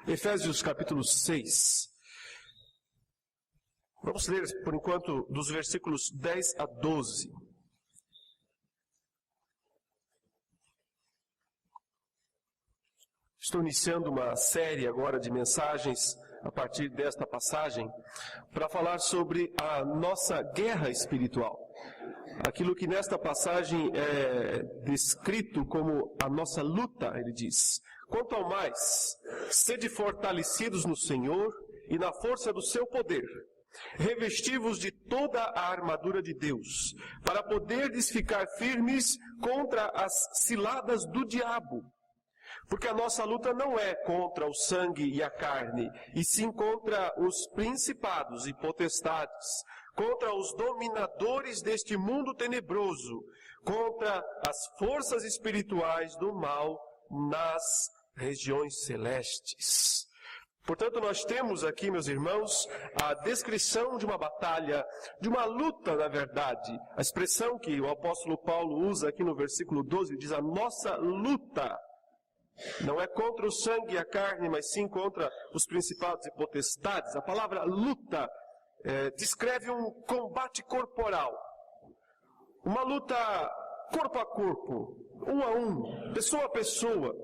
Efésios capítulo 6. Vamos ler, por enquanto, dos versículos 10 a 12. Estou iniciando uma série agora de mensagens a partir desta passagem para falar sobre a nossa guerra espiritual. Aquilo que nesta passagem é descrito como a nossa luta, ele diz: quanto ao mais, sede fortalecidos no Senhor e na força do seu poder, revesti-vos de toda a armadura de Deus, para poderdes ficar firmes contra as ciladas do diabo. Porque a nossa luta não é contra o sangue e a carne, e sim contra os principados e potestades, contra os dominadores deste mundo tenebroso, contra as forças espirituais do mal nas regiões celestes. Portanto, nós temos aqui, meus irmãos, a descrição de uma batalha, de uma luta, na verdade. A expressão que o apóstolo Paulo usa aqui no versículo 12, diz: a nossa luta não é contra o sangue e a carne, mas sim contra os principados e potestades. A palavra luta descreve um combate corporal. Uma luta corpo a corpo, um a um, pessoa a pessoa.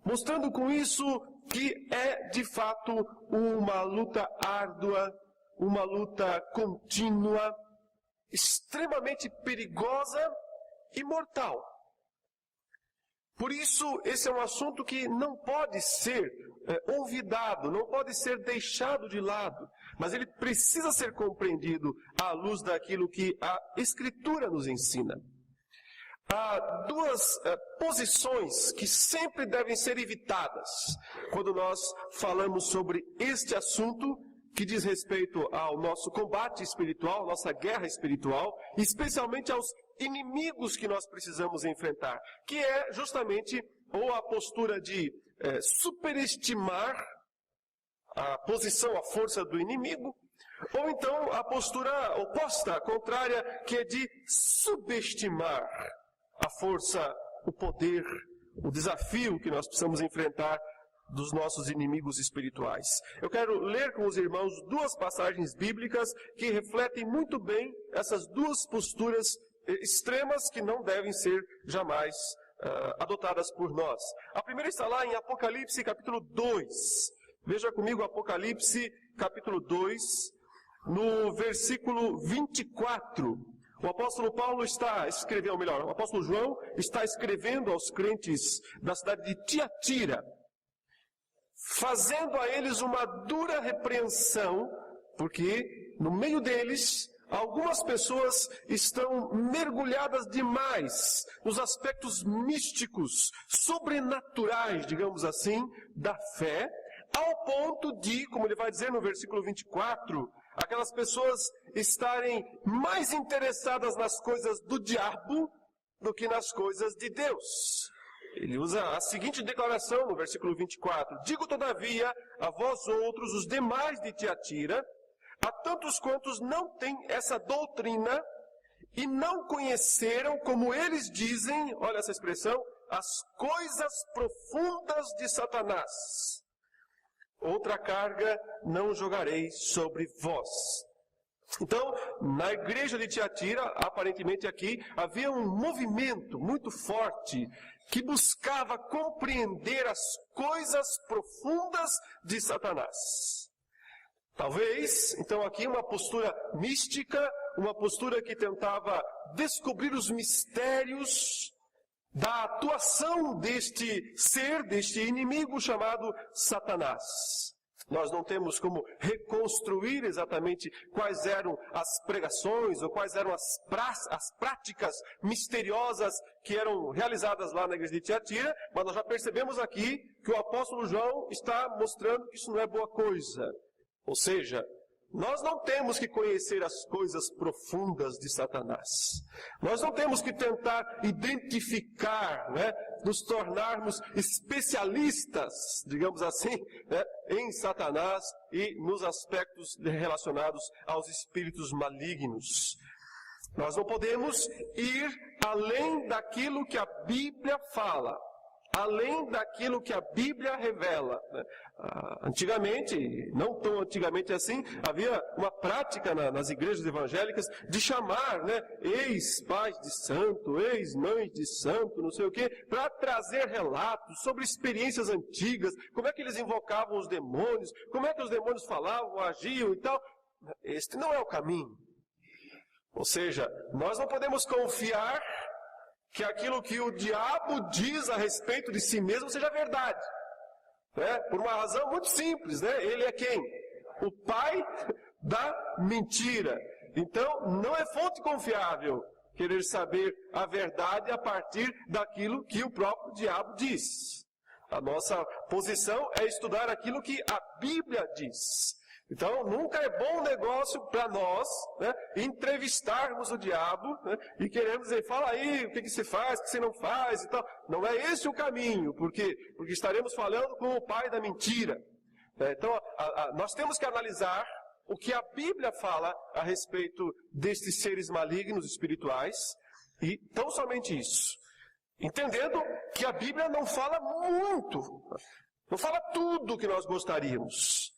Mostrando com isso que é de fato uma luta árdua, uma luta contínua, extremamente perigosa e mortal. Por isso, esse é um assunto que não pode ser olvidado, não pode ser deixado de lado, mas ele precisa ser compreendido à luz daquilo que a Escritura nos ensina. Há duas posições que sempre devem ser evitadas quando nós falamos sobre este assunto que diz respeito ao nosso combate espiritual, nossa guerra espiritual, especialmente aos inimigos que nós precisamos enfrentar, que é justamente ou a postura de superestimar a posição, a força do inimigo, ou então a postura oposta, a contrária, que é de subestimar a força, o poder, o desafio que nós precisamos enfrentar dos nossos inimigos espirituais. Eu quero ler com os irmãos duas passagens bíblicas que refletem muito bem essas duas posturas extremas que não devem ser jamais adotadas por nós. A primeira está lá em Apocalipse capítulo 2. Veja comigo Apocalipse capítulo 2, no versículo 24. O apóstolo Paulo está escrevendo, ou melhor, o apóstolo João está escrevendo aos crentes da cidade de Tiatira, fazendo a eles uma dura repreensão, porque no meio deles algumas pessoas estão mergulhadas demais nos aspectos místicos, sobrenaturais, digamos assim, da fé, ao ponto de, como ele vai dizer no versículo 24, aquelas pessoas estarem mais interessadas nas coisas do diabo do que nas coisas de Deus. Ele usa a seguinte declaração no versículo 24: digo todavia a vós outros, os demais de Tiatira, a tantos quantos não têm essa doutrina e não conheceram, como eles dizem, olha essa expressão, as coisas profundas de Satanás. Outra carga não jogarei sobre vós. Então, na igreja de Tiatira, aparentemente aqui, havia um movimento muito forte que buscava compreender as coisas profundas de Satanás. Talvez, então aqui uma postura mística, uma postura que tentava descobrir os mistérios da atuação deste ser, deste inimigo chamado Satanás. Nós não temos como reconstruir exatamente quais eram as pregações ou quais eram as práticas misteriosas que eram realizadas lá na igreja de Tiatira, mas nós já percebemos aqui que o apóstolo João está mostrando que isso não é boa coisa. Ou seja, nós não temos que conhecer as coisas profundas de Satanás. Nós não temos que tentar identificar, nos tornarmos especialistas, digamos assim, em Satanás e nos aspectos relacionados aos espíritos malignos. Nós não podemos ir além daquilo que a Bíblia fala. além daquilo que a Bíblia revela. Antigamente, não tão antigamente assim, havia uma prática nas igrejas evangélicas de chamar, ex-pais de santo, ex-mães de santo, não sei o quê, para trazer relatos sobre experiências antigas, como é que eles invocavam os demônios, como é que os demônios falavam, agiam e tal. Este não é o caminho. Ou seja, nós não podemos confiar que aquilo que o diabo diz a respeito de si mesmo seja verdade. Por uma razão muito simples, Ele é quem? O pai da mentira. Então, não é fonte confiável querer saber a verdade a partir daquilo que o próprio diabo diz. A nossa posição é estudar aquilo que a Bíblia diz. Então, nunca é bom negócio para nós entrevistarmos o diabo e queremos dizer, fala aí, o que você faz, o que você não faz e tal. Não é esse o caminho, porque estaremos falando com o pai da mentira. Então, nós temos que analisar o que a Bíblia fala a respeito destes seres malignos espirituais e tão somente isso. Entendendo que a Bíblia não fala muito, não fala tudo o que nós gostaríamos.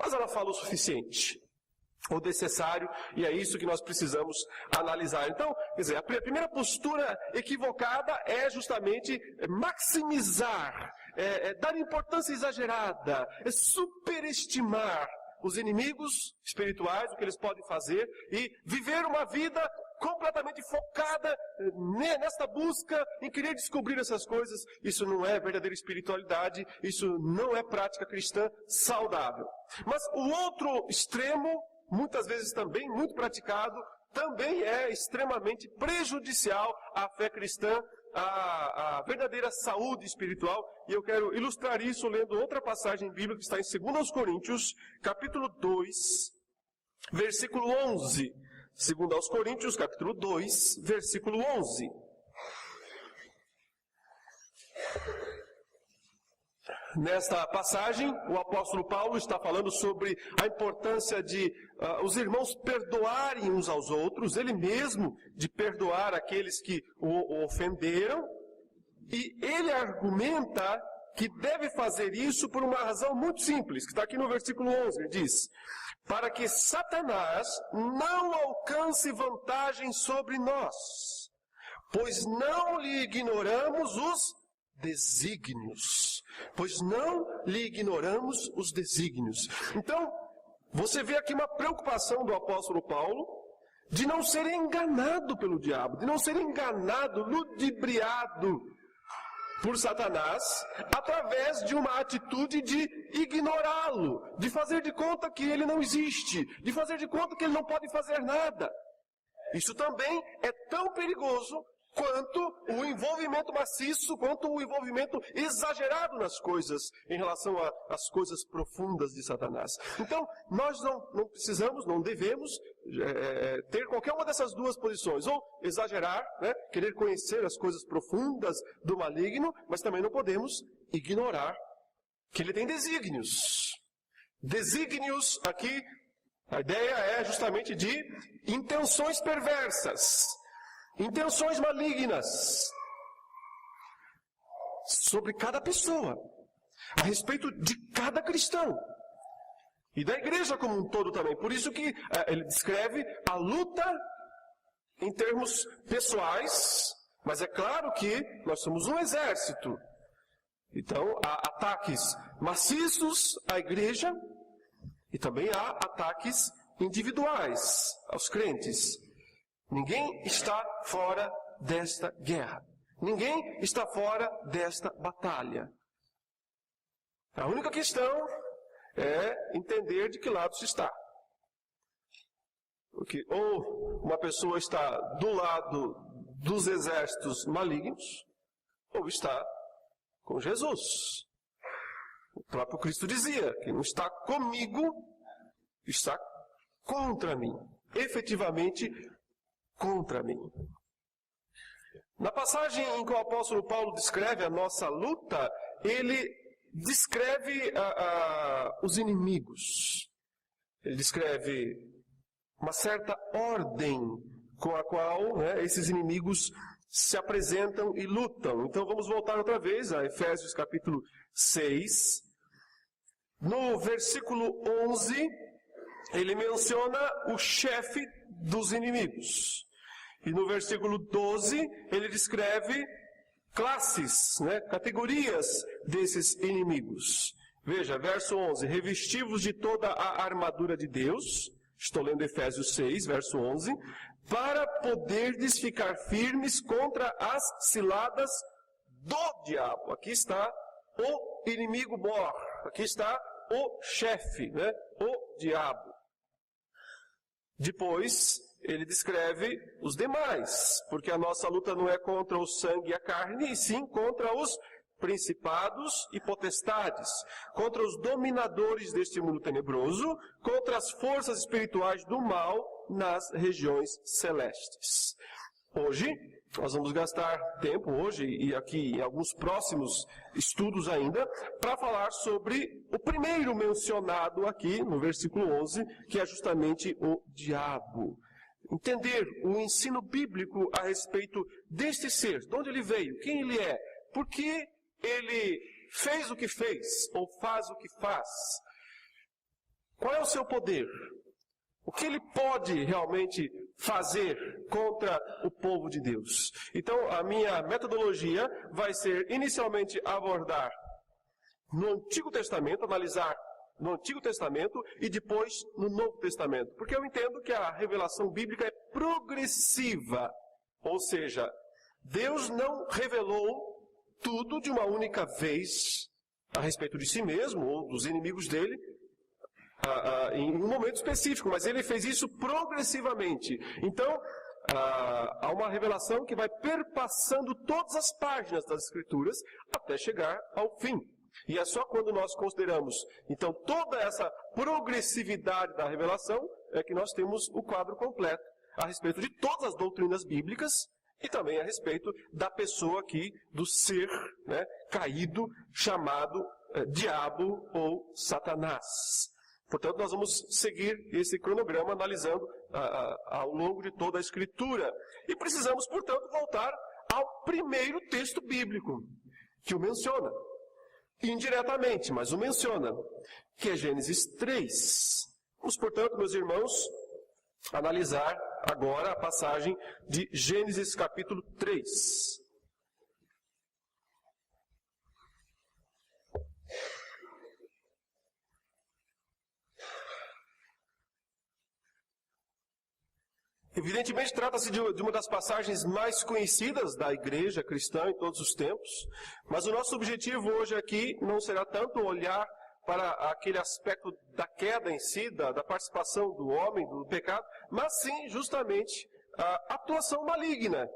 Mas ela fala o suficiente, o necessário, e é isso que nós precisamos analisar. Então, quer dizer, a primeira postura equivocada é justamente maximizar, dar importância exagerada, superestimar os inimigos espirituais, o que eles podem fazer, e viver uma vida completamente focada nesta busca, em querer descobrir essas coisas. Isso não é verdadeira espiritualidade, isso não é prática cristã saudável. Mas o outro extremo, muitas vezes também muito praticado, também é extremamente prejudicial à fé cristã, à verdadeira saúde espiritual. E eu quero ilustrar isso lendo outra passagem bíblica que está em 2 Coríntios, capítulo 2, versículo 11. 2 Coríntios, capítulo 2, versículo 11. Nesta passagem, o apóstolo Paulo está falando sobre a importância de os irmãos perdoarem uns aos outros, ele mesmo de perdoar aqueles que o ofenderam, e ele argumenta que deve fazer isso por uma razão muito simples, que está aqui no versículo 11, ele diz: para que Satanás não alcance vantagem sobre nós, pois não lhe ignoramos os desígnios. Pois não lhe ignoramos os desígnios. Então, você vê aqui uma preocupação do apóstolo Paulo de não ser enganado pelo diabo, de não ser enganado, ludibriado por Satanás, através de uma atitude de ignorá-lo, de fazer de conta que ele não existe, de fazer de conta que ele não pode fazer nada. Isso também é tão perigoso quanto o envolvimento maciço, quanto o envolvimento exagerado nas coisas, em relação às coisas profundas de Satanás. Então, nós não precisamos, não devemos ter qualquer uma dessas duas posições. Ou exagerar, querer conhecer as coisas profundas do maligno, mas também não podemos ignorar que ele tem desígnios. Desígnios aqui, a ideia é justamente de intenções perversas, intenções malignas sobre cada pessoa, a respeito de cada cristão e da igreja como um todo também. Por isso que ele descreve a luta em termos pessoais, mas é claro que nós somos um exército. Então há ataques maciços à igreja e também há ataques individuais aos crentes. Ninguém está fora desta guerra. Ninguém está fora desta batalha. A única questão é entender de que lado se está. Porque ou uma pessoa está do lado dos exércitos malignos, ou está com Jesus. O próprio Cristo dizia: quem não está comigo, está contra mim. Efetivamente, contra mim. Na passagem em que o apóstolo Paulo descreve a nossa luta, ele descreve os inimigos. Ele descreve uma certa ordem com a qual esses inimigos se apresentam e lutam. Então vamos voltar outra vez a Efésios capítulo 6. No versículo 11, ele menciona o chefe dos inimigos. E no versículo 12, ele descreve classes, categorias desses inimigos. Veja, verso 11, revestivos de toda a armadura de Deus, estou lendo Efésios 6, verso 11, para poderdes ficar firmes contra as ciladas do diabo. Aqui está o inimigo mor, aqui está o chefe, o diabo. Depois, ele descreve os demais, porque a nossa luta não é contra o sangue e a carne, e sim contra os principados e potestades, contra os dominadores deste mundo tenebroso, contra as forças espirituais do mal nas regiões celestes. Hoje, nós vamos gastar tempo, hoje e aqui em alguns próximos estudos ainda, para falar sobre o primeiro mencionado aqui, no versículo 11, que é justamente o diabo. Entender o ensino bíblico a respeito deste ser, de onde ele veio, quem ele é, por que ele fez o que fez, ou faz o que faz, qual é o seu poder, o que ele pode realmente fazer contra o povo de Deus. Então, a minha metodologia vai ser inicialmente abordar no Antigo Testamento, analisar no Antigo Testamento e depois no Novo Testamento. Porque eu entendo que a revelação bíblica é progressiva. Ou seja, Deus não revelou tudo de uma única vez a respeito de si mesmo ou dos inimigos dele em um momento específico, mas ele fez isso progressivamente. Então, há uma revelação que vai perpassando todas as páginas das Escrituras até chegar ao fim. E é só quando nós consideramos, então, toda essa progressividade da revelação, é que nós temos o quadro completo a respeito de todas as doutrinas bíblicas e também a respeito da pessoa aqui, do ser caído, chamado diabo ou Satanás. Portanto, nós vamos seguir esse cronograma analisando ao longo de toda a Escritura. E precisamos, portanto, voltar ao primeiro texto bíblico, que o menciona. Indiretamente, mas o menciona, que é Gênesis 3. Vamos, portanto, meus irmãos, analisar agora a passagem de Gênesis capítulo 3. Evidentemente, trata-se de uma das passagens mais conhecidas da igreja cristã em todos os tempos, mas o nosso objetivo hoje aqui não será tanto olhar para aquele aspecto da queda em si, da participação do homem, do pecado, mas sim, justamente, a atuação maligna,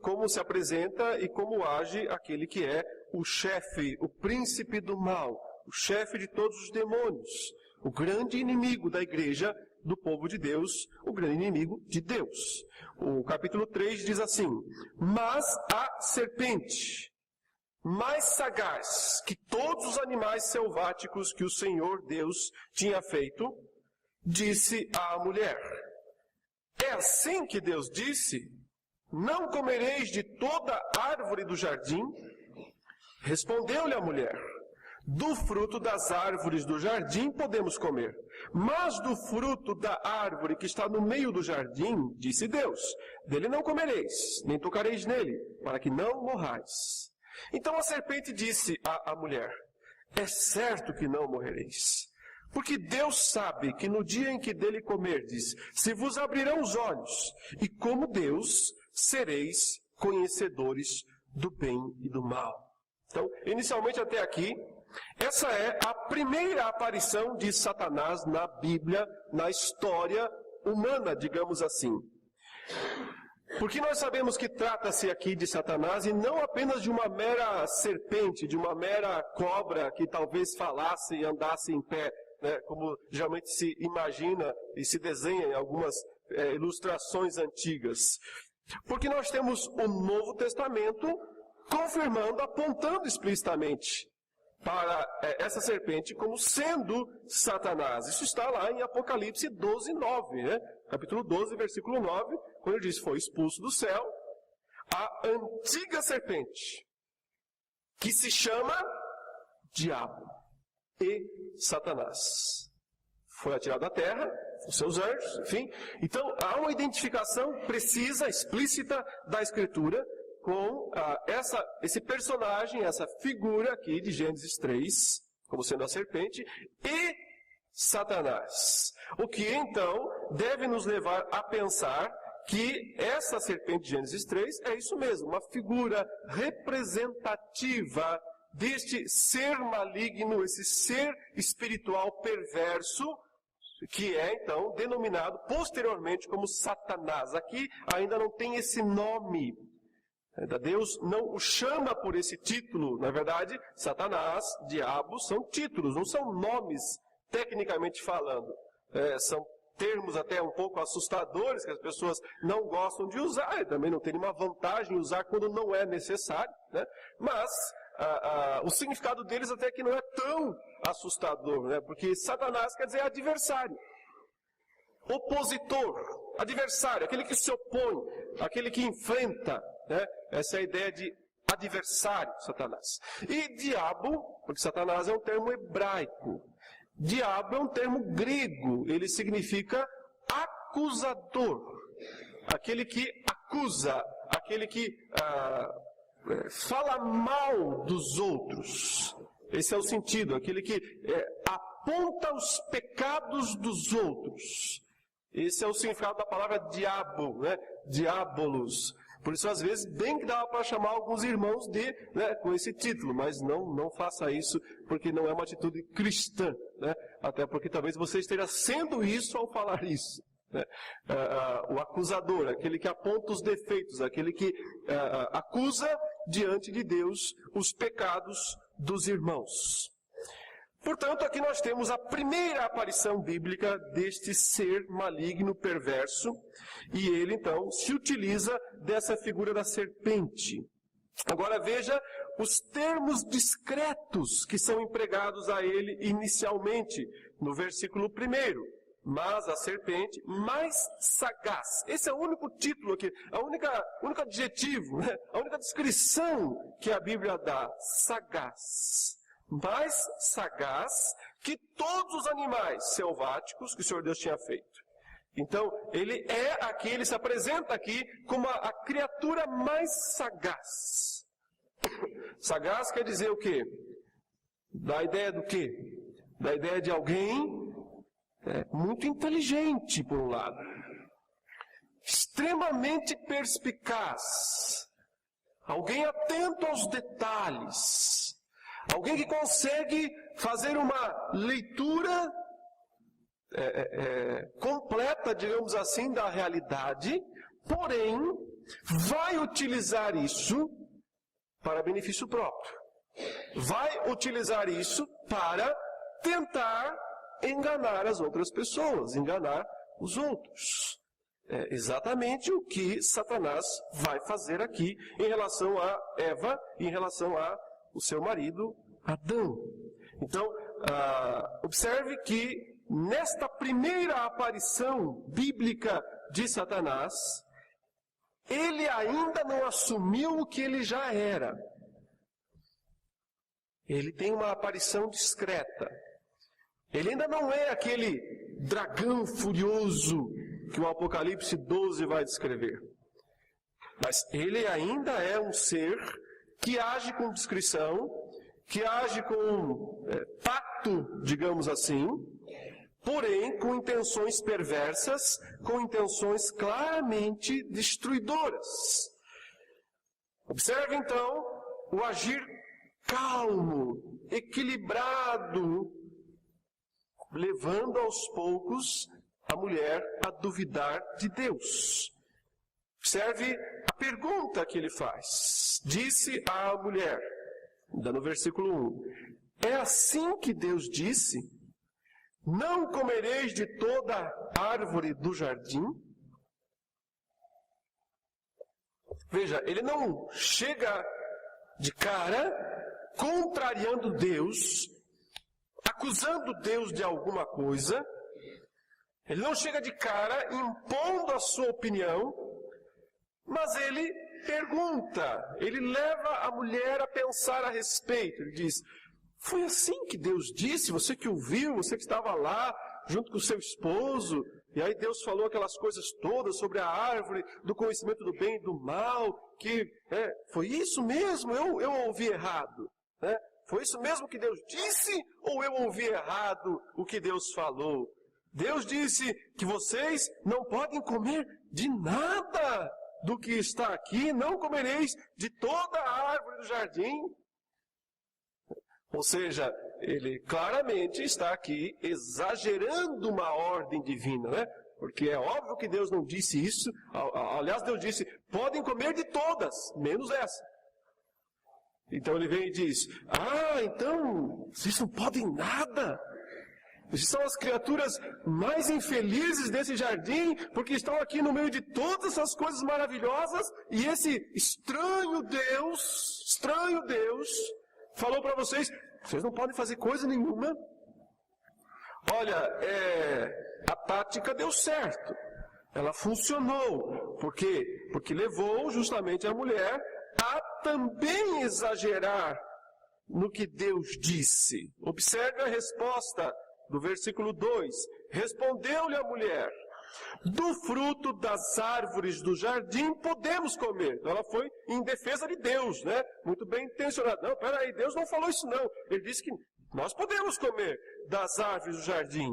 como se apresenta e como age aquele que é o chefe, o príncipe do mal, o chefe de todos os demônios, o grande inimigo da igreja, do povo de Deus, o grande inimigo de Deus. O capítulo 3 diz assim: mas a serpente, mais sagaz que todos os animais selváticos que o Senhor Deus tinha feito, disse à mulher: é assim que Deus disse, não comereis de toda árvore do jardim? Respondeu-lhe a mulher: do fruto das árvores do jardim podemos comer, mas do fruto da árvore que está no meio do jardim, disse Deus, dele não comereis, nem tocareis nele, para que não morrais. Então a serpente disse à mulher: é certo que não morrereis, porque Deus sabe que no dia em que dele comerdes, se vos abrirão os olhos, e como Deus, sereis conhecedores do bem e do mal. Então, inicialmente até aqui, essa é a primeira aparição de Satanás na Bíblia, na história humana, digamos assim. Porque nós sabemos que trata-se aqui de Satanás e não apenas de uma mera serpente, de uma mera cobra que talvez falasse e andasse em pé, como geralmente se imagina e se desenha em algumas ilustrações antigas. Porque nós temos o Novo Testamento confirmando, apontando explicitamente para essa serpente como sendo Satanás. Isso está lá em Apocalipse 12, 9, capítulo 12, versículo 9, quando ele diz: foi expulso do céu a antiga serpente, que se chama Diabo e Satanás. Foi atirado da terra, os seus anjos, enfim. Então, há uma identificação precisa, explícita da Escritura com esse personagem, essa figura aqui de Gênesis 3, como sendo a serpente, e Satanás. O que, então, deve nos levar a pensar que essa serpente de Gênesis 3 é isso mesmo, uma figura representativa deste ser maligno, esse ser espiritual perverso, que é, então, denominado posteriormente como Satanás. Aqui ainda não tem esse nome. Deus não o chama por esse título. Na verdade, Satanás, diabo, são títulos, não são nomes, tecnicamente falando. São termos até um pouco assustadores, que as pessoas não gostam de usar, e também não tem nenhuma vantagem em usar quando não é necessário, né? Mas o significado deles até que não é tão assustador, né? Porque Satanás quer dizer adversário, opositor, adversário, aquele que se opõe, aquele que enfrenta, né? Essa é a ideia de adversário, Satanás. E diabo, porque Satanás é um termo hebraico. Diabo é um termo grego, ele significa acusador, aquele que acusa, aquele que fala mal dos outros. Esse é o sentido, aquele que aponta os pecados dos outros. Esse é o significado da palavra diabo, né? Diabolos. Por isso, às vezes, bem que dava para chamar alguns irmãos com esse título, mas não faça isso, porque não é uma atitude cristã, né? Até porque talvez você esteja sendo isso ao falar isso, né? O acusador, aquele que aponta os defeitos, aquele que acusa diante de Deus os pecados dos irmãos. Portanto, aqui nós temos a primeira aparição bíblica deste ser maligno, perverso, e ele, então, se utiliza dessa figura da serpente. Agora veja os termos discretos que são empregados a ele inicialmente, no versículo 1. Mas a serpente mais sagaz. Esse é o único título aqui, o único adjetivo, né? A única descrição que a Bíblia dá, sagaz. Mais sagaz que todos os animais selváticos que o Senhor Deus tinha feito. Então, ele se apresenta aqui como a criatura mais sagaz. Sagaz quer dizer o quê? Dá a ideia do quê? Dá a ideia de alguém muito inteligente, por um lado. Extremamente perspicaz. Alguém atento aos detalhes. Alguém que consegue fazer uma leitura completa, digamos assim, da realidade, porém, vai utilizar isso para benefício próprio. Vai utilizar isso para tentar enganar as outras pessoas, enganar os outros. É exatamente o que Satanás vai fazer aqui em relação a Eva e em relação a o seu marido, Adão. Então, observe que nesta primeira aparição bíblica de Satanás, ele ainda não assumiu o que ele já era. Ele tem uma aparição discreta. Ele ainda não é aquele dragão furioso que o Apocalipse 12 vai descrever. Mas ele ainda é um ser que age com discrição, que age com tato, digamos assim, porém com intenções perversas, com intenções claramente destruidoras. Observe então o agir calmo, equilibrado, levando aos poucos a mulher a duvidar de Deus. Observe a pergunta que ele faz. Disse à mulher, no versículo 1, é assim que Deus disse, não comereis de toda árvore do jardim? Veja, ele não chega de cara contrariando Deus, acusando Deus de alguma coisa. Ele não chega de cara impondo a sua opinião, mas ele pergunta, ele leva a mulher a pensar a respeito. Ele diz, foi assim que Deus disse, você que ouviu, você que estava lá, junto com o seu esposo, e aí Deus falou aquelas coisas todas sobre a árvore do conhecimento do bem e do mal, que foi isso mesmo, eu ouvi errado, né? Foi isso mesmo que Deus disse, ou eu ouvi errado o que Deus falou? Deus disse que vocês não podem comer de nada do que está aqui, não comereis de toda a árvore do jardim. Ou seja, ele claramente está aqui exagerando uma ordem divina, né? Porque é óbvio que Deus não disse isso. Aliás, Deus disse, podem comer de todas, menos essa. Então ele vem e diz, então, vocês não podem nada. Vocês são as criaturas mais infelizes desse jardim, porque estão aqui no meio de todas essas coisas maravilhosas, e esse estranho Deus, falou para vocês não podem fazer coisa nenhuma. Olha, a tática deu certo. Ela funcionou. Por quê? Porque levou justamente a mulher a também exagerar no que Deus disse. Observe a resposta do versículo 2. Respondeu-lhe a mulher, do fruto das árvores do jardim podemos comer. Então ela foi em defesa de Deus, né? Muito bem intencionada. Não, peraí, Deus não falou isso não. Ele disse que nós podemos comer das árvores do jardim.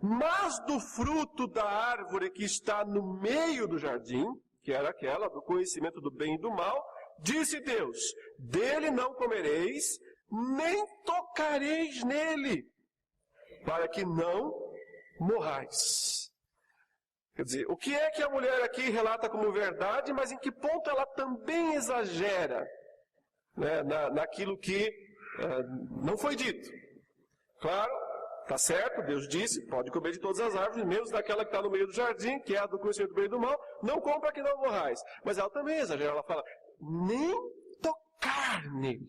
Mas do fruto da árvore que está no meio do jardim, que era aquela do conhecimento do bem e do mal, disse Deus, dele não comereis, nem tocareis nele, para que não morrais. Quer dizer, o que é que a mulher aqui relata como verdade, mas em que ponto ela também exagera, né, naquilo que não foi dito? Claro, está certo, Deus disse, pode comer de todas as árvores, menos daquela que está no meio do jardim, que é a do conhecimento do bem e do mal, não come para que não morrais. Mas ela também exagera, ela fala, nem tocar nele.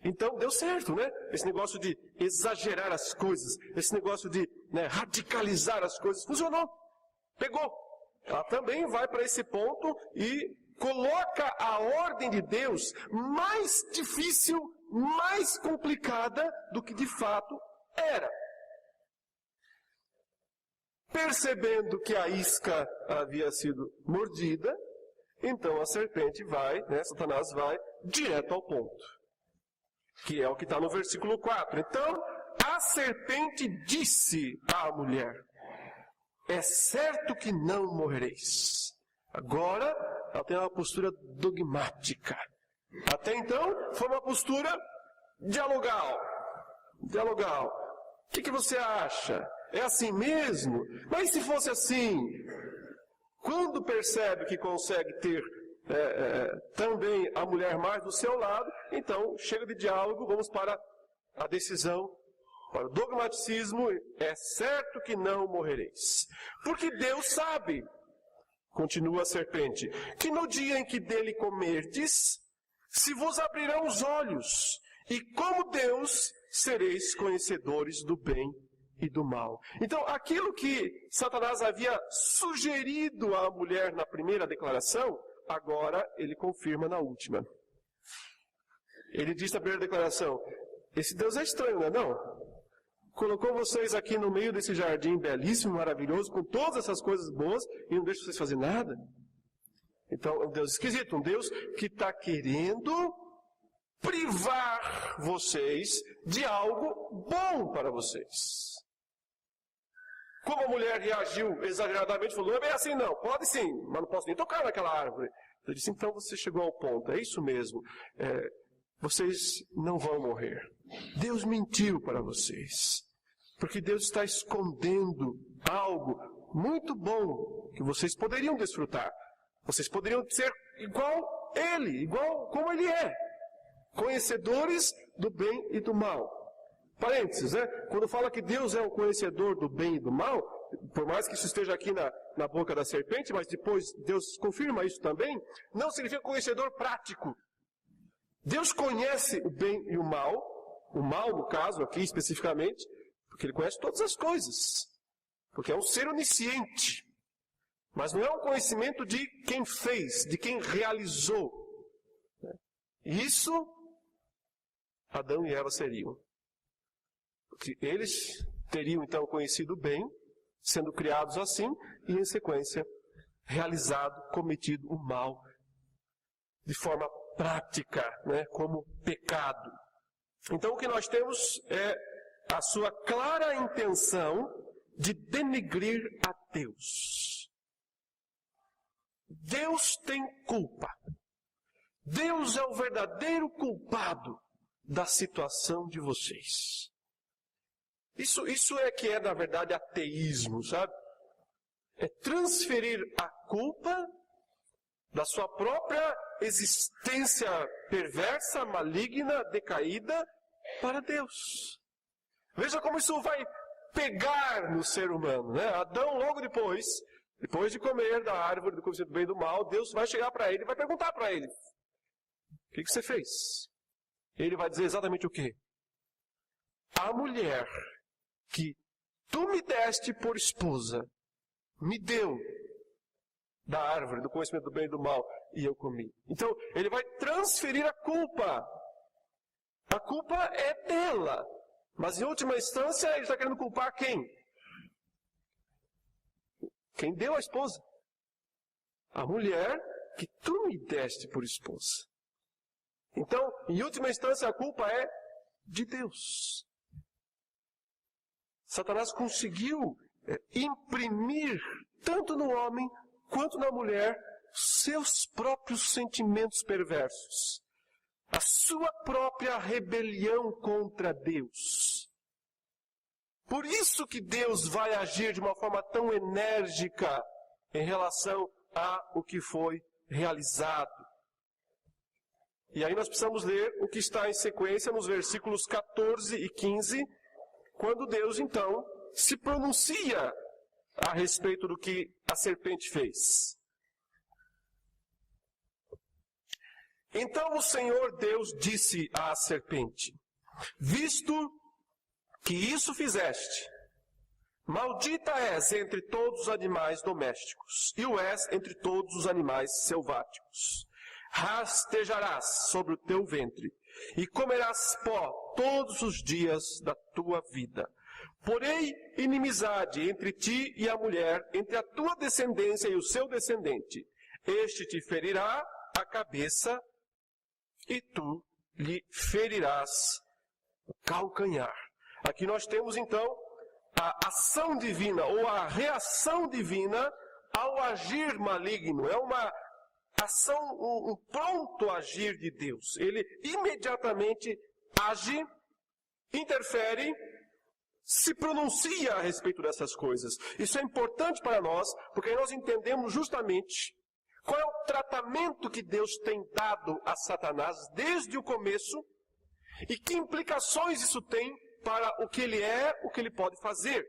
Então, deu certo, né? Esse negócio de exagerar as coisas, esse negócio de radicalizar as coisas, funcionou. Pegou. Ela também vai para esse ponto e coloca a ordem de Deus mais difícil, mais complicada do que de fato era. Percebendo que a isca havia sido mordida, então a serpente vai, Satanás vai direto ao ponto. Que é o que está no versículo 4. Então, a serpente disse à mulher, é certo que não morrereis. Agora, ela tem uma postura dogmática. Até então, foi uma postura dialogal. O que você acha? É assim mesmo? Mas se fosse assim, quando percebe que consegue ter também a mulher mais do seu lado, então chega de diálogo, vamos para a decisão, para o dogmaticismo, é certo que não morrereis. Porque Deus sabe, continua a serpente, que no dia em que dele comerdes, se vos abrirão os olhos, e como Deus sereis conhecedores do bem e do mal. Então, aquilo que Satanás havia sugerido à mulher na primeira declaração, agora ele confirma na última. Ele diz na primeira declaração, esse Deus é estranho, não é não? Colocou vocês aqui no meio desse jardim belíssimo, maravilhoso, com todas essas coisas boas, e não deixa vocês fazer nada? Então, é um Deus esquisito, um Deus que está querendo privar vocês de algo bom para vocês. Como a mulher reagiu exageradamente, falou, não é bem assim não, pode sim, mas não posso nem tocar naquela árvore. Ele disse, então você chegou ao ponto, é isso mesmo, vocês não vão morrer. Deus mentiu para vocês, porque Deus está escondendo algo muito bom que vocês poderiam desfrutar. Vocês poderiam ser igual Ele, igual como Ele é, conhecedores do bem e do mal. Parênteses, quando fala que Deus é o conhecedor do bem e do mal, por mais que isso esteja aqui na boca da serpente, mas depois Deus confirma isso também, não significa conhecedor prático. Deus conhece o bem e o mal no caso aqui especificamente, porque Ele conhece todas as coisas, porque é um ser onisciente. Mas não é um conhecimento de quem fez, de quem realizou. Isso, Adão e Eva seriam. Porque eles teriam então conhecido bem, sendo criados assim, e em sequência, realizado, cometido o mal de forma prática, como pecado. Então o que nós temos é a sua clara intenção de denegrir a Deus. Deus tem culpa. Deus é o verdadeiro culpado da situação de vocês. Isso é que é, na verdade, ateísmo, sabe? É transferir a culpa da sua própria existência perversa, maligna, decaída, para Deus. Veja como isso vai pegar no ser humano, Adão, logo depois de comer da árvore do conhecimento do bem e do mal, Deus vai chegar para ele e vai perguntar para ele: o que você fez? Ele vai dizer exatamente o quê? A mulher que tu me deste por esposa, me deu da árvore do conhecimento do bem e do mal, e eu comi. Então, ele vai transferir a culpa. A culpa é dela. Mas, em última instância, ele está querendo culpar quem? Quem deu a esposa? A mulher que tu me deste por esposa. Então, em última instância, a culpa é de Deus. Satanás conseguiu imprimir, tanto no homem quanto na mulher, seus próprios sentimentos perversos. A sua própria rebelião contra Deus. Por isso que Deus vai agir de uma forma tão enérgica em relação ao que foi realizado. E aí nós precisamos ler o que está em sequência nos versículos 14 e 15, quando Deus, então, se pronuncia a respeito do que a serpente fez. Então o Senhor Deus disse à serpente: visto que isso fizeste, maldita és entre todos os animais domésticos, e o és entre todos os animais selváticos. Rastejarás sobre o teu ventre, e comerás pó todos os dias da tua vida. Porém, inimizade entre ti e a mulher, entre a tua descendência e o seu descendente. Este te ferirá a cabeça, e tu lhe ferirás o calcanhar. Aqui nós temos então a ação divina, ou a reação divina ao agir maligno. É uma ação, um pronto agir de Deus. Ele imediatamente age, interfere, se pronuncia a respeito dessas coisas. Isso é importante para nós, porque nós entendemos justamente qual é o tratamento que Deus tem dado a Satanás desde o começo e que implicações isso tem para o que ele é, o que ele pode fazer.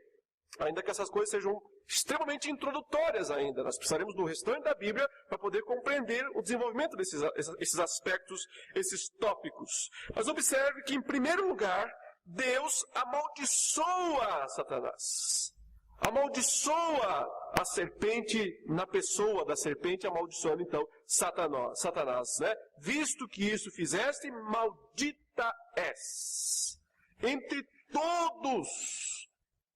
Ainda que essas coisas sejam extremamente introdutórias ainda. Nós precisaremos do restante da Bíblia para poder compreender o desenvolvimento desses aspectos, esses tópicos. Mas observe que, em primeiro lugar, Deus amaldiçoa Satanás. Amaldiçoa a serpente na pessoa da serpente, amaldiçoando então Satanás, Visto que isso fizeste, maldita és entre todos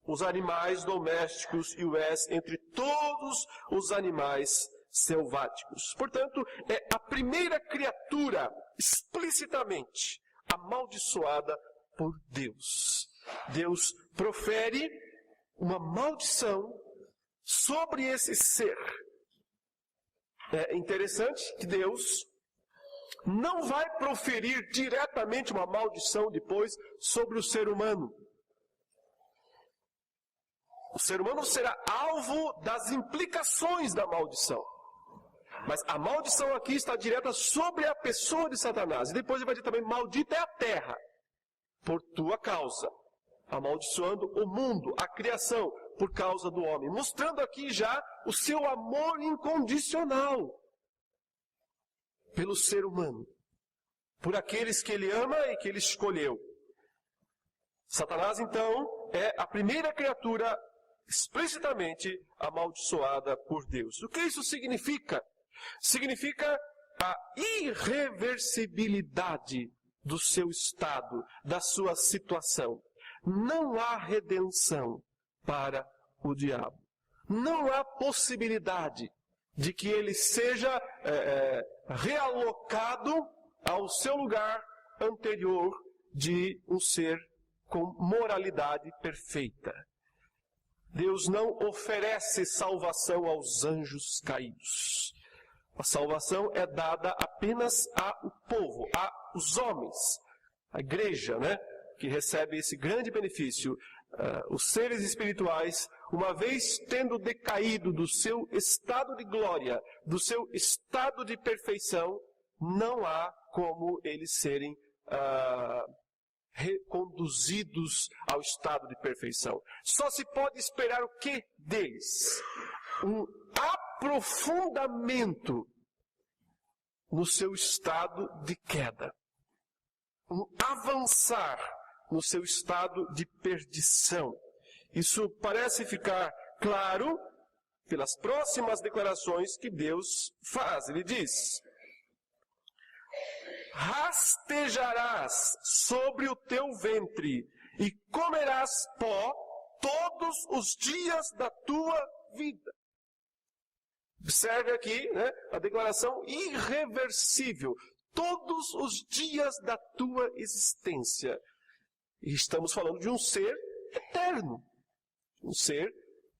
os animais domésticos e o és entre todos os animais selváticos. Portanto, é a primeira criatura explicitamente amaldiçoada por Deus. Deus profere uma maldição sobre esse ser. É interessante que Deus não vai proferir diretamente uma maldição depois sobre o ser humano. O ser humano será alvo das implicações da maldição. Mas a maldição aqui está direta sobre a pessoa de Satanás. E depois ele vai dizer também: maldita é a terra, por tua causa. Amaldiçoando o mundo, a criação, por causa do homem. Mostrando aqui já o seu amor incondicional pelo ser humano. Por aqueles que ele ama e que ele escolheu. Satanás, então, é a primeira criatura explicitamente amaldiçoada por Deus. O que isso significa? Significa a irreversibilidade do seu estado, da sua situação. Não há redenção para o diabo. Não há possibilidade de que ele seja realocado ao seu lugar anterior de um ser com moralidade perfeita. Deus não oferece salvação aos anjos caídos. A salvação é dada apenas ao povo, aos homens, a igreja, né, que recebe esse grande benefício. Os seres espirituais, uma vez tendo decaído do seu estado de glória, do seu estado de perfeição, não há como eles serem reconduzidos ao estado de perfeição. Só se pode esperar o que deles? Um aprofundamento no seu estado de queda. Um avançar no seu estado de perdição. Isso parece ficar claro pelas próximas declarações que Deus faz. Ele diz: rastejarás sobre o teu ventre e comerás pó todos os dias da tua vida. Observe aqui, né, a declaração irreversível. Todos os dias da tua existência. E estamos falando de um ser eterno. Um ser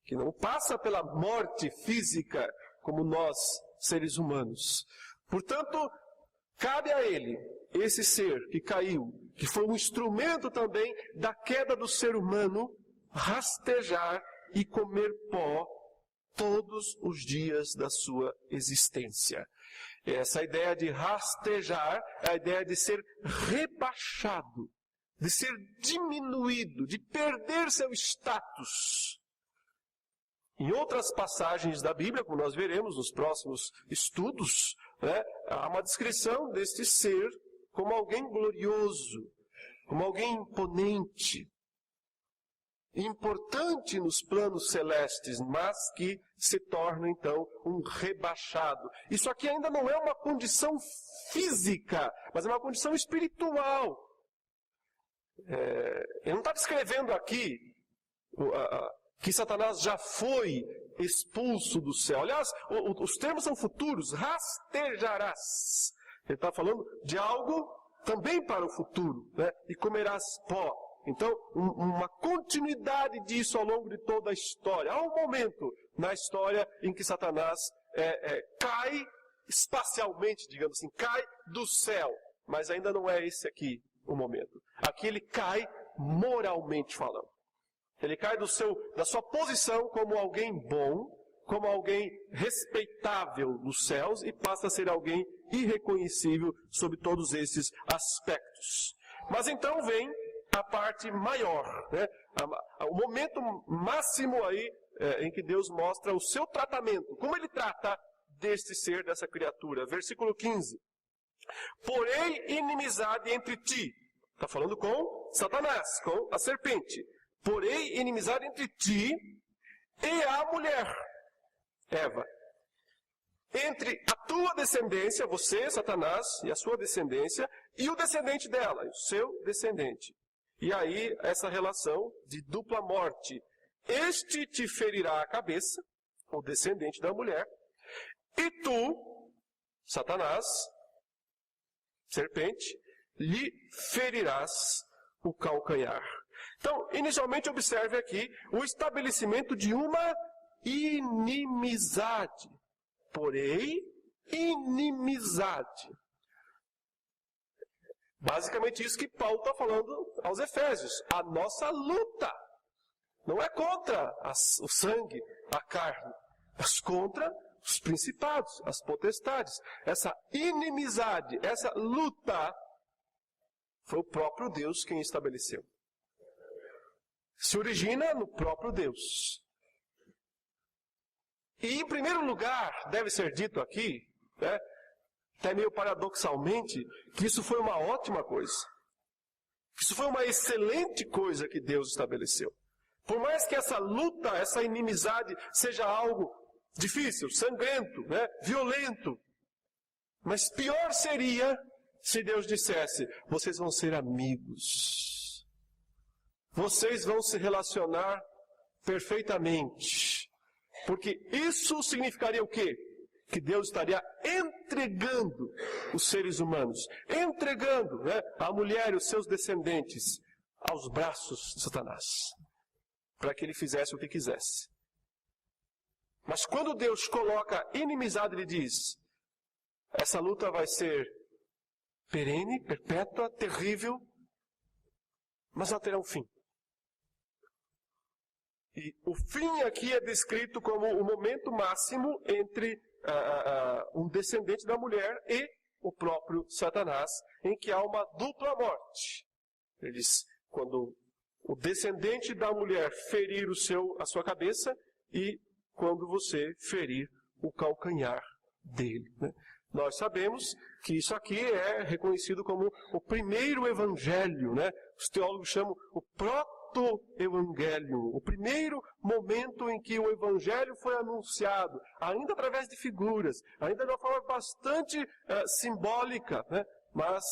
que não passa pela morte física como nós, seres humanos. Portanto, cabe a ele, esse ser que caiu, que foi um instrumento também da queda do ser humano, rastejar e comer pó todos os dias da sua existência. Essa ideia de rastejar é a ideia de ser rebaixado, de ser diminuído, de perder seu status. Em outras passagens da Bíblia, como nós veremos nos próximos estudos, né, há uma descrição deste ser como alguém glorioso, como alguém imponente, importante nos planos celestes, mas que se torna então um rebaixado. Isso aqui ainda não é uma condição física, mas é uma condição espiritual. Ele não está descrevendo aqui que Satanás já foi expulso do céu. Aliás, os termos são futuros. Rastejarás. Ele está falando de algo também para o futuro, né? E comerás pó. Então, uma continuidade disso ao longo de toda a história. Há um momento na história em que Satanás cai espacialmente, digamos assim, cai do céu. Mas ainda não é esse aqui o momento. Aqui ele cai moralmente falando. Ele cai da sua posição como alguém bom, como alguém respeitável nos céus e passa a ser alguém irreconhecível sob todos esses aspectos. Mas então vem a parte maior, né? O momento máximo aí em que Deus mostra o seu tratamento, como ele trata deste ser, dessa criatura. Versículo 15. Porém, inimizade entre ti. Está falando com Satanás, com a serpente. Porém, inimizade entre ti e a mulher, Eva. Entre a tua descendência, você, Satanás, e a sua descendência, e o descendente dela, o seu descendente. E aí, essa relação de dupla morte. Este te ferirá a cabeça, o descendente da mulher, e tu, Satanás, serpente, lhe ferirás o calcanhar. Então, inicialmente observe aqui o estabelecimento de uma inimizade. Porém, inimizade. Basicamente isso que Paulo está falando aos Efésios. A nossa luta não é contra o sangue, a carne, mas contra os principados, as potestades. Essa inimizade, essa luta, foi o próprio Deus quem estabeleceu. Se origina no próprio Deus. E, em primeiro lugar, deve ser dito aqui, né, até meio paradoxalmente, que isso foi uma ótima coisa. Isso foi uma excelente coisa que Deus estabeleceu. Por mais que essa luta, essa inimizade seja algo difícil, sangrento, né, violento, mas pior seria se Deus dissesse: vocês vão ser amigos. Vocês vão se relacionar perfeitamente. Porque isso significaria o quê? Que Deus estaria entregando os seres humanos, entregando, né, a mulher e os seus descendentes aos braços de Satanás, para que ele fizesse o que quisesse. Mas quando Deus coloca inimizade, ele diz: essa luta vai ser perene, perpétua, terrível, mas ela terá um fim. E o fim aqui é descrito como o momento máximo entre um descendente da mulher e o próprio Satanás, em que há uma dupla morte. Ele diz: quando o descendente da mulher ferir a sua cabeça, e quando você ferir o calcanhar dele, né? Nós sabemos que isso aqui é reconhecido como o primeiro evangelho, né? Os teólogos chamam o proto-evangelho, o primeiro momento em que o evangelho foi anunciado, ainda através de figuras, ainda de uma forma bastante simbólica, né? Mas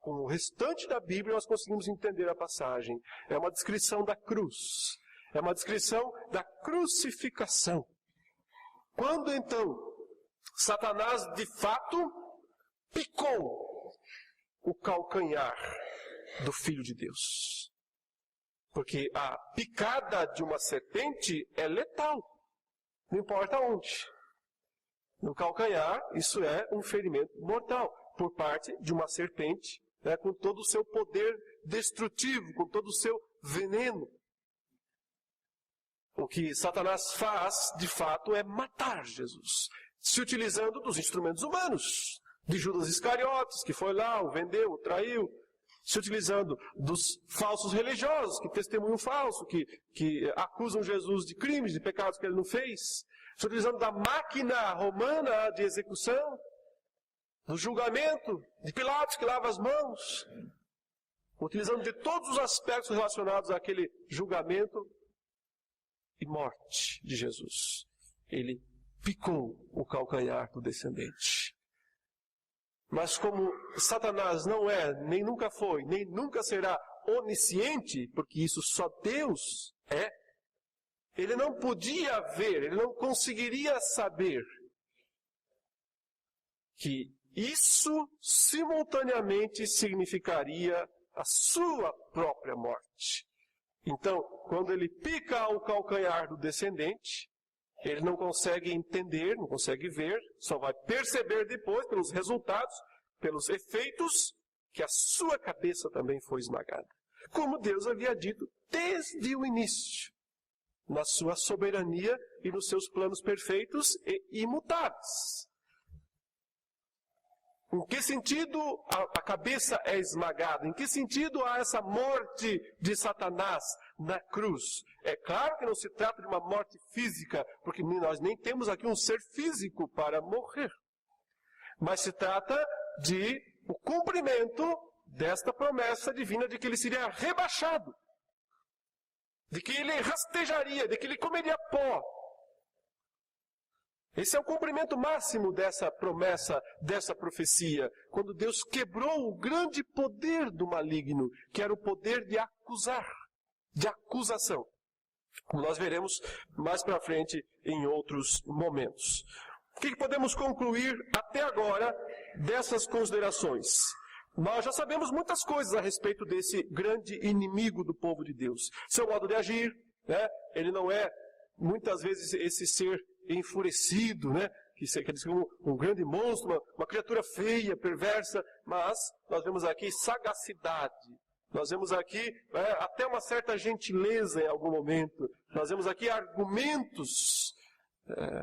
com o restante da Bíblia nós conseguimos entender a passagem. É uma descrição da cruz, é uma descrição da crucificação. Quando então Satanás, de fato, picou o calcanhar do Filho de Deus. Porque a picada de uma serpente é letal. Não importa onde. No calcanhar, isso é um ferimento mortal. Por parte de uma serpente, né, com todo o seu poder destrutivo, com todo o seu veneno. O que Satanás faz, de fato, é matar Jesus, se utilizando dos instrumentos humanos, de Judas Iscariotes, que foi lá, o vendeu, o traiu, se utilizando dos falsos religiosos, que testemunham falso, que acusam Jesus de crimes, de pecados que ele não fez, se utilizando da máquina romana de execução, do julgamento, de Pilatos que lava as mãos, utilizando de todos os aspectos relacionados àquele julgamento e morte de Jesus. Ele picou o calcanhar do descendente. Mas como Satanás não é, nem nunca foi, nem nunca será onisciente, porque isso só Deus é, ele não podia ver, ele não conseguiria saber que isso simultaneamente significaria a sua própria morte. Então, quando ele pica o calcanhar do descendente, ele não consegue entender, não consegue ver, só vai perceber depois, pelos resultados, pelos efeitos, que a sua cabeça também foi esmagada. Como Deus havia dito desde o início, na sua soberania e nos seus planos perfeitos e imutáveis. Em que sentido a cabeça é esmagada? Em que sentido há essa morte de Satanás na cruz? É claro que não se trata de uma morte física, porque nós nem temos aqui um ser físico para morrer. Mas se trata de o cumprimento desta promessa divina de que ele seria rebaixado, de que ele rastejaria, de que ele comeria pó. Esse é o cumprimento máximo dessa promessa, dessa profecia, quando Deus quebrou o grande poder do maligno, que era o poder de acusar, de acusação. Como nós veremos mais para frente em outros momentos. O que podemos concluir até agora dessas considerações? Nós já sabemos muitas coisas a respeito desse grande inimigo do povo de Deus. Seu modo de agir, né? Ele não é, muitas vezes, esse ser enfurecido, né? Que diz um grande monstro, uma criatura feia, perversa, mas nós vemos aqui sagacidade, nós vemos aqui até uma certa gentileza em algum momento, nós vemos aqui argumentos,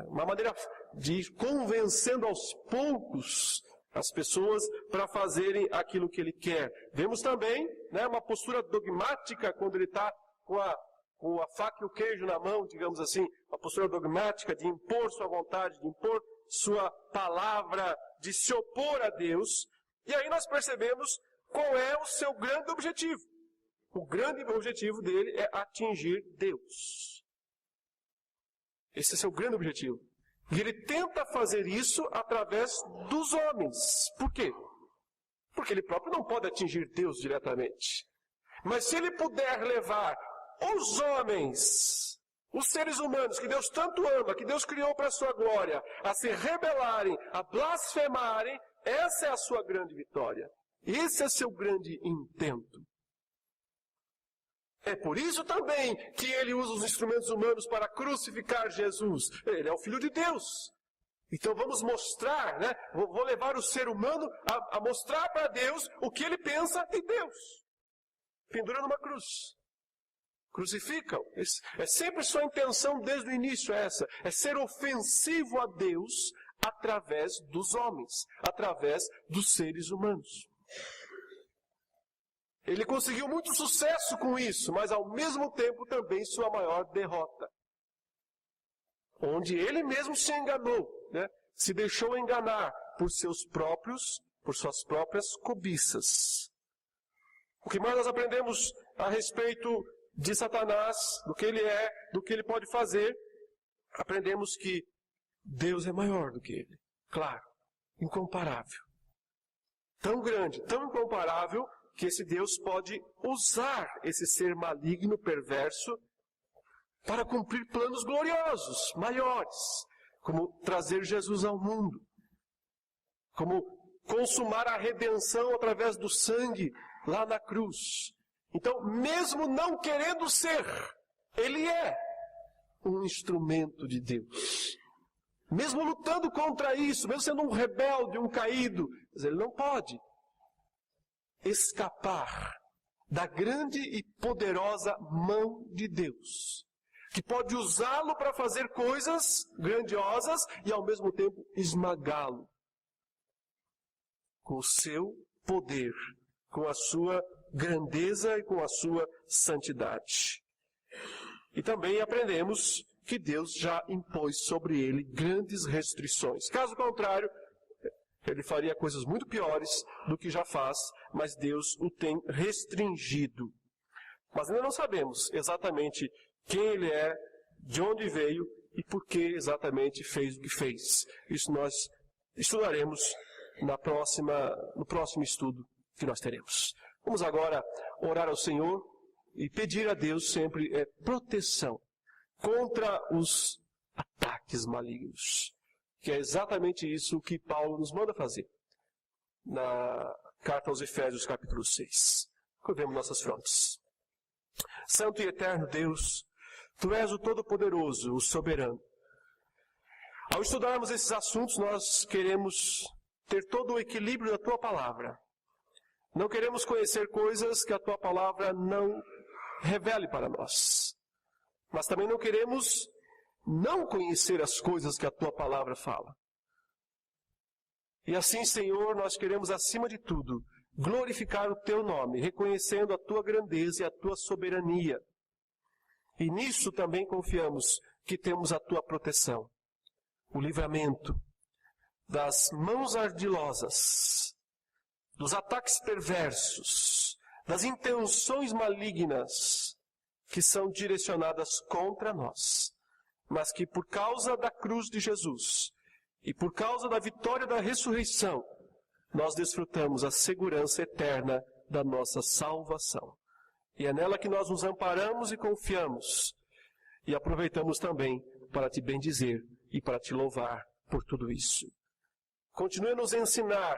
uma maneira de ir convencendo aos poucos as pessoas para fazerem aquilo que ele quer. Vemos também, né, uma postura dogmática quando ele está com a faca e o queijo na mão, digamos assim, uma postura dogmática de impor sua vontade, de impor sua palavra, de se opor a Deus. E aí nós percebemos qual é o seu grande objetivo. O grande objetivo dele é atingir Deus. Esse é seu grande objetivo. E ele tenta fazer isso através dos homens. Por quê? Porque ele próprio não pode atingir Deus diretamente. Mas se ele puder levar os homens, os seres humanos que Deus tanto ama, que Deus criou para a sua glória, a se rebelarem, a blasfemarem, essa é a sua grande vitória. Esse é seu grande intento. É por isso também que ele usa os instrumentos humanos para crucificar Jesus. Ele é o Filho de Deus. Então vamos mostrar, né? Vou levar o ser humano a mostrar para Deus o que ele pensa em Deus. Pendura numa cruz. Crucificam. É sempre sua intenção desde o início essa. É ser ofensivo a Deus através dos homens. Através dos seres humanos. Ele conseguiu muito sucesso com isso, mas ao mesmo tempo também sua maior derrota. Onde ele mesmo se enganou, né? Se deixou enganar por suas próprias cobiças. O que mais nós aprendemos a respeito de Satanás, do que ele é, do que ele pode fazer, aprendemos que Deus é maior do que ele. Claro, incomparável. Tão grande, tão incomparável, que esse Deus pode usar esse ser maligno, perverso, para cumprir planos gloriosos, maiores, como trazer Jesus ao mundo, como consumar a redenção através do sangue lá na cruz. Então, mesmo não querendo ser, ele é um instrumento de Deus. Mesmo lutando contra isso, mesmo sendo um rebelde, um caído, mas ele não pode escapar da grande e poderosa mão de Deus, que pode usá-lo para fazer coisas grandiosas e ao mesmo tempo esmagá-lo com o seu poder, com a sua grandeza e com a sua santidade. E também aprendemos que Deus já impôs sobre ele grandes restrições. Caso contrário, ele faria coisas muito piores do que já faz, mas Deus o tem restringido. Mas ainda não sabemos exatamente quem ele é, de onde veio e por que exatamente fez o que fez. Isso nós estudaremos no próximo estudo que nós teremos. Vamos agora orar ao Senhor e pedir a Deus sempre proteção contra os ataques malignos. Que é exatamente isso que Paulo nos manda fazer na carta aos Efésios, capítulo 6. Curvemos nossas frontes. Santo e eterno Deus, Tu és o Todo-Poderoso, o Soberano. Ao estudarmos esses assuntos, nós queremos ter todo o equilíbrio da Tua Palavra. Não queremos conhecer coisas que a Tua Palavra não revele para nós. Mas também não queremos não conhecer as coisas que a Tua Palavra fala. E assim, Senhor, nós queremos, acima de tudo, glorificar o Teu nome, reconhecendo a Tua grandeza e a Tua soberania. E nisso também confiamos que temos a Tua proteção, o livramento das mãos ardilosas, dos ataques perversos, das intenções malignas que são direcionadas contra nós. Mas que por causa da cruz de Jesus e por causa da vitória da ressurreição, nós desfrutamos a segurança eterna da nossa salvação. E é nela que nós nos amparamos e confiamos. E aproveitamos também para Te bendizer e para Te louvar por tudo isso. Continue a nos ensinar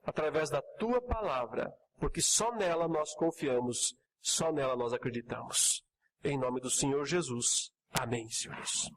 através da Tua Palavra, porque só nela nós confiamos, só nela nós acreditamos. Em nome do Senhor Jesus. Amém, senhores.